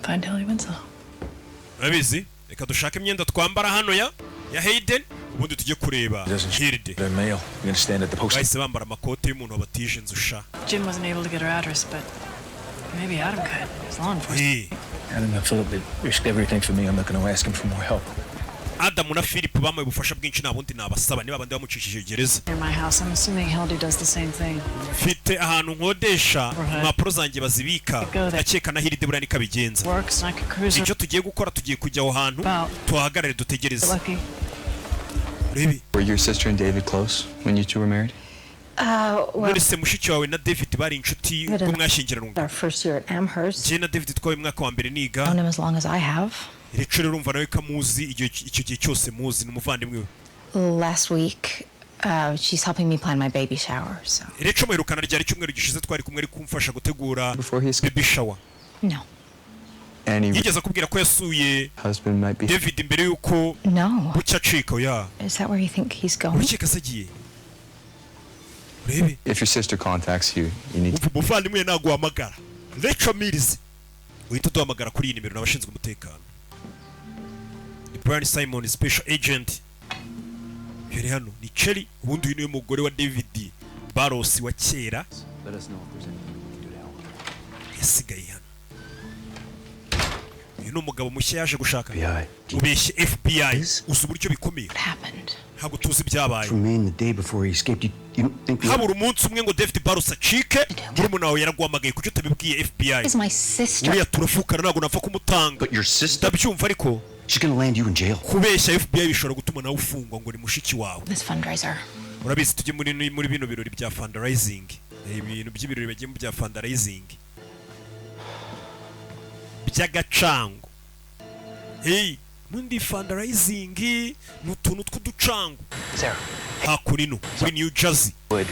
Find Haley Winslow. Urabizi reka dushake imyenda twambara hano ya Hayden ubundi tujye kureba Hilde. Bahise bambara amakote y'umuntu wabatije inzu sha. Jim wasn't able to get her address, but maybe Adam could. It's law enforcement. Adam and Philip risked everything for me. I'm not going to ask him for more help. Adam na Philip bamuye ubufasha bwinshi nabundi nabasaba niba bandi bamucishije gereza. In my house, I'm assuming Hildy does the same thing. Mfite ahantu nkodesha impapuro zanjye bazibika ndakeka na Hilde burani kabigenza. Works like a cruiser. Icyo tugiye gukora tugiye kujya aho hantu tuhagarare dutegereze. Rebi. Were your sister and David close when you two were married? Muri se mushiki wawe na David bari inshuti ubwo mwashyingiranwa. Our first year at Amherst. Je na David twawe mwaka wa mbere niga. Known him as long as I have. Rero urumva nawe kamuzi icyo gihe cyose muzi n'umuvandimwe we. Last week she's helping me plan my baby shower, so. Rero muherukana ryari cyumweru gishize twari kumwe ari kumfasha gutegura baby shower. No. Yigeze kubwira ko yasuye David mbere yuko bucya cika oya. Is that where you think he's going? Urikeka sagiye. Rebe. If your sister contacts you, you need to. Umuvandimwe ntago hamagara. Rachel Mills. Uhita duhamagara kuri iyi nimero n'abashinzwe umutekano. Brian Simon special agent. Yari hano ni Cherry ubundi uyu niwe mugore wa David Barros wa kera. Yasigaye hano. Uyu ni umugabo mushya yaje gushaka. Ubeshye FBI uzi uburyo bikomeye. Ntabwo tuzi ibyabaye. Habura umunsi umwe ngo David Barros acike murumuna wawe yaraguhamagaye kuki utabibwiye FBI. Uriya turafukana ntabwo napfa kumutanga. Ndabyumva ariko she's gonna land you in jail. Kubeshya FBI bishobora gutuma nawe ufungwa ngo ni mushiki wawe. This fundraiser. Urabizi tujye muri bino birori bya fundraising. Ibintu by'ibirori bagiye mu bya fundraising. Byagacango. Hey, mundi fundraising n'utuntu tw'uducango. Sarah. Hakurino muri New Jersey.